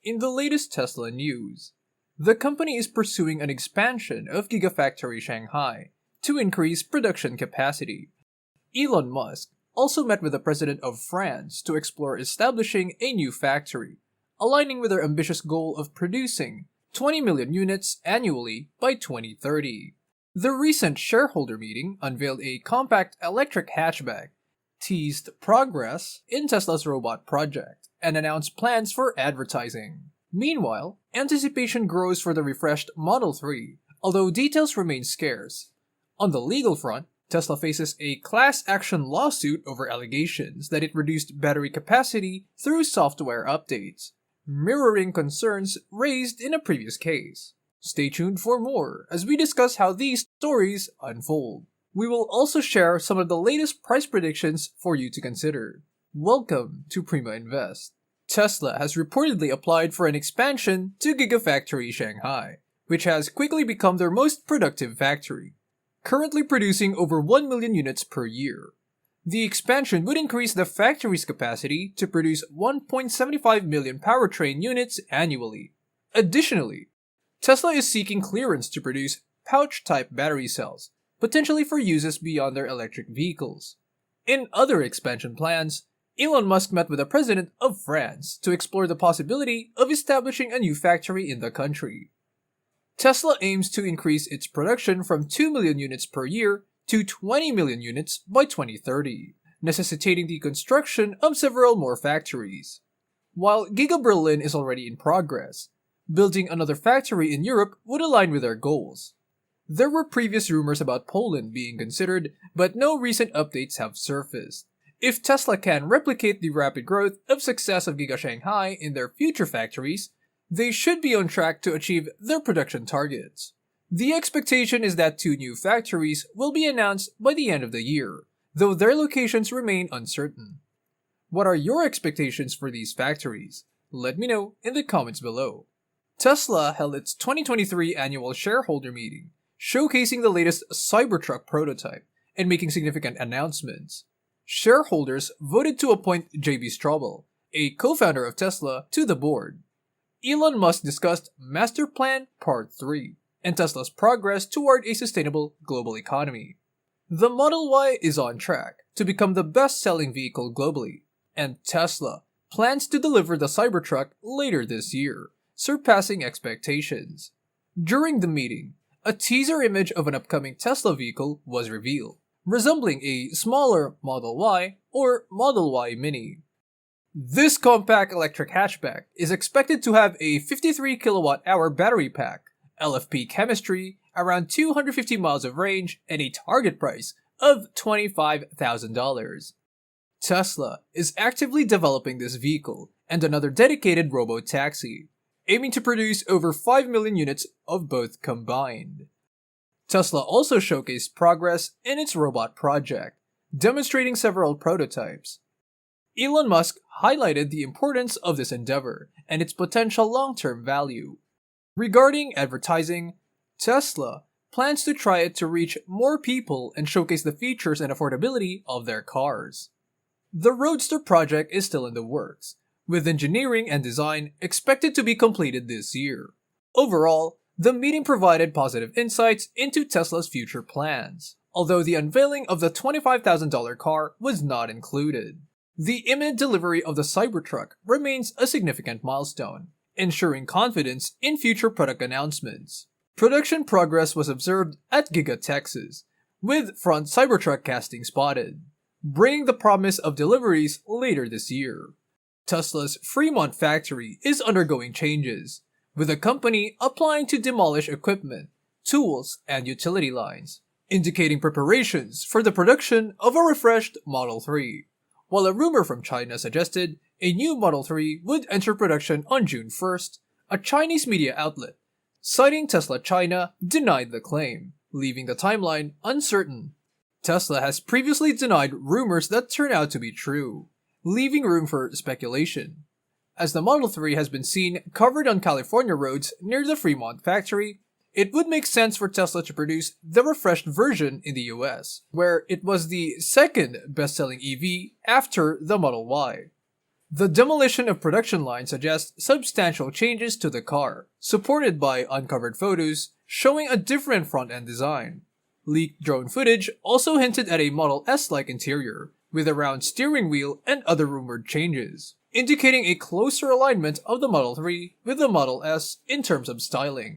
In the latest Tesla news, the company is pursuing an expansion of Gigafactory Shanghai to increase production capacity. Elon Musk also met with the president of France to explore establishing a new factory, aligning with their ambitious goal of producing 20 million units annually by 2030. The recent shareholder meeting unveiled a compact electric hatchback, teased progress in Tesla's robot project, and announced plans for advertising. Meanwhile, anticipation grows for the refreshed Model 3, although details remain scarce. On the legal front, Tesla faces a class action lawsuit over allegations that it reduced battery capacity through software updates, mirroring concerns raised in a previous case. Stay tuned for more as we discuss how these stories unfold. We will also share some of the latest price predictions for you to consider. Welcome to Prima Invest. Tesla has reportedly applied for an expansion to Gigafactory Shanghai, which has quickly become their most productive factory, currently producing over 1 million units per year. The expansion would increase the factory's capacity to produce 1.75 million powertrain units annually. Additionally, Tesla is seeking clearance to produce pouch-type battery cells, potentially for uses beyond their electric vehicles. In other expansion plans, Elon Musk met with the president of France to explore the possibility of establishing a new factory in the country. Tesla aims to increase its production from 2 million units per year to 20 million units by 2030, necessitating the construction of several more factories. While Giga Berlin is already in progress, building another factory in Europe would align with their goals. There were previous rumors about Poland being considered, but no recent updates have surfaced. If Tesla can replicate the rapid growth of success of Giga Shanghai in their future factories, they should be on track to achieve their production targets. The expectation is that 2 new factories will be announced by the end of the year, though their locations remain uncertain. What are your expectations for these factories? Let me know in the comments below. Tesla held its 2023 annual shareholder meeting, showcasing the latest Cybertruck prototype and making significant announcements. Shareholders voted to appoint J.B. Straubel, a co-founder of Tesla, to the board. Elon Musk discussed Master Plan Part 3 and Tesla's progress toward a sustainable global economy. The Model Y is on track to become the best-selling vehicle globally, and Tesla plans to deliver the Cybertruck later this year, surpassing expectations. During the meeting, a teaser image of an upcoming Tesla vehicle was revealed, resembling a smaller Model Y or Model Y Mini. This compact electric hatchback is expected to have a 53 kWh battery pack, LFP chemistry, around 250 miles of range, and a target price of $25,000. Tesla is actively developing this vehicle and another dedicated robo-taxi, aiming to produce over 5 million units of both combined. Tesla also showcased progress in its robot project, demonstrating several prototypes. Elon Musk highlighted the importance of this endeavor and its potential long-term value. Regarding advertising, Tesla plans to try it to reach more people and showcase the features and affordability of their cars. The Roadster project is still in the works, with engineering and design expected to be completed this year. Overall, the meeting provided positive insights into Tesla's future plans, although the unveiling of the $25,000 car was not included. The imminent delivery of the Cybertruck remains a significant milestone, ensuring confidence in future product announcements. Production progress was observed at Giga Texas, with front Cybertruck casting spotted, bringing the promise of deliveries later this year. Tesla's Fremont factory is undergoing changes, with the company applying to demolish equipment, tools, and utility lines, indicating preparations for the production of a refreshed Model 3, while a rumor from China suggested a new Model 3 would enter production on June 1st, a Chinese media outlet, citing Tesla China, denied the claim, leaving the timeline uncertain. Tesla has previously denied rumors that turn out to be true, leaving room for speculation. As the Model 3 has been seen covered on California roads near the Fremont factory, it would make sense for Tesla to produce the refreshed version in the US, where it was the second best-selling EV after the Model Y. The demolition of production lines suggests substantial changes to the car, supported by uncovered photos showing a different front-end design. Leaked drone footage also hinted at a Model S-like interior, with a round steering wheel and other rumored changes, indicating a closer alignment of the Model 3 with the Model S in terms of styling.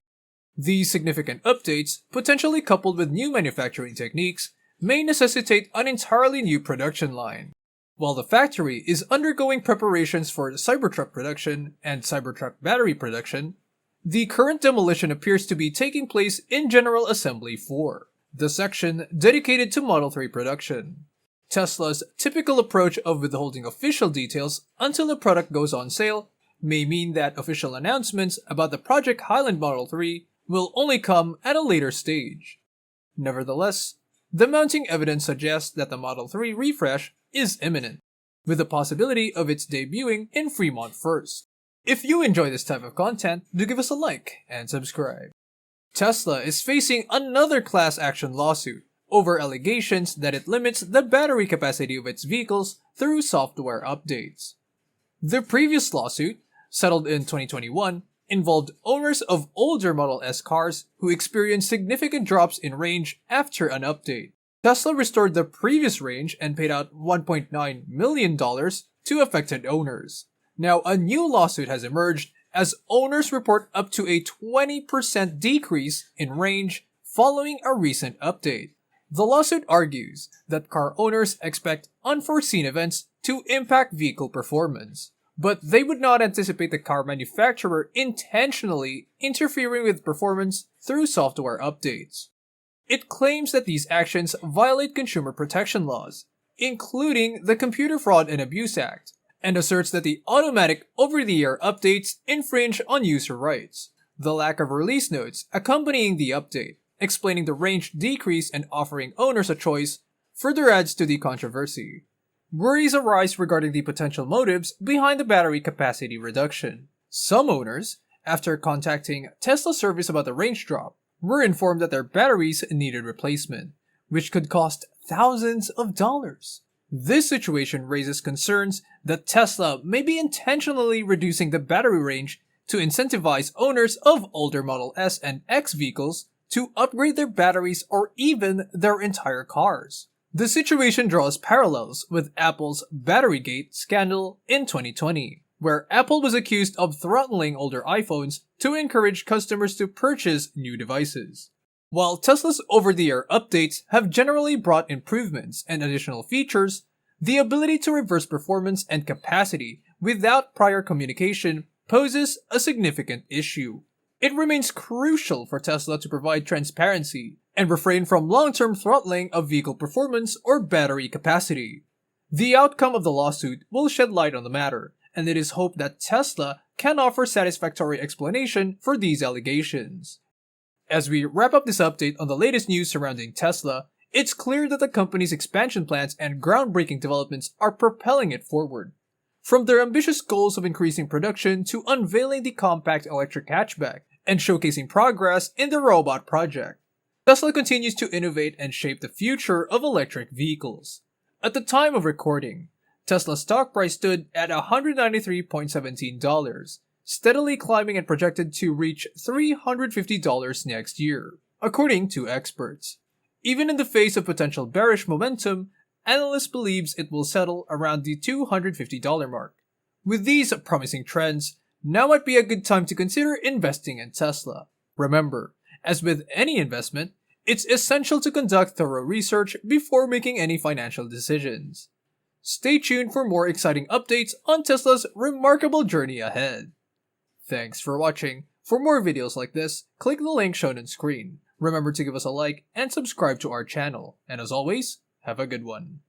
These significant updates, potentially coupled with new manufacturing techniques, may necessitate an entirely new production line. While the factory is undergoing preparations for Cybertruck production and Cybertruck battery production, the current demolition appears to be taking place in General Assembly 4, the section dedicated to Model 3 production. Tesla's typical approach of withholding official details until the product goes on sale may mean that official announcements about the Project Highland Model 3 will only come at a later stage. Nevertheless, the mounting evidence suggests that the Model 3 refresh is imminent, with the possibility of its debuting in Fremont first. If you enjoy this type of content, do give us a like and subscribe. Tesla is facing another class action lawsuit over allegations that it limits the battery capacity of its vehicles through software updates. The previous lawsuit, settled in 2021, involved owners of older Model S cars who experienced significant drops in range after an update. Tesla restored the previous range and paid out $1.9 million to affected owners. Now, a new lawsuit has emerged as owners report up to a 20% decrease in range following a recent update. The lawsuit argues that car owners expect unforeseen events to impact vehicle performance, but they would not anticipate the car manufacturer intentionally interfering with performance through software updates. It claims that these actions violate consumer protection laws, including the Computer Fraud and Abuse Act, and asserts that the automatic over-the-air updates infringe on user rights. The lack of release notes accompanying the update, explaining the range decrease and offering owners a choice, further adds to the controversy. Worries arise regarding the potential motives behind the battery capacity reduction. Some owners, after contacting Tesla service about the range drop, were informed that their batteries needed replacement, which could cost thousands of dollars. This situation raises concerns that Tesla may be intentionally reducing the battery range to incentivize owners of older Model S and X vehicles to upgrade their batteries or even their entire cars. The situation draws parallels with Apple's Batterygate scandal in 2020, where Apple was accused of throttling older iPhones to encourage customers to purchase new devices. While Tesla's over-the-air updates have generally brought improvements and additional features, the ability to reverse performance and capacity without prior communication poses a significant issue. It remains crucial for Tesla to provide transparency and refrain from long-term throttling of vehicle performance or battery capacity. The outcome of the lawsuit will shed light on the matter, and it is hoped that Tesla can offer satisfactory explanation for these allegations. As we wrap up this update on the latest news surrounding Tesla, it's clear that the company's expansion plans and groundbreaking developments are propelling it forward. From their ambitious goals of increasing production to unveiling the compact electric hatchback and showcasing progress in the robot project, Tesla continues to innovate and shape the future of electric vehicles. At the time of recording, Tesla's stock price stood at $193.17, steadily climbing and projected to reach $350 next year, according to experts. Even in the face of potential bearish momentum, analysts believe it will settle around the $250 mark. With these promising trends, now might be a good time to consider investing in Tesla. Remember, as with any investment, it's essential to conduct thorough research before making any financial decisions. Stay tuned for more exciting updates on Tesla's remarkable journey ahead. Thanks for watching. For more videos like this, click the link shown on screen. Remember to give us a like and subscribe to our channel. And as always, have a good one.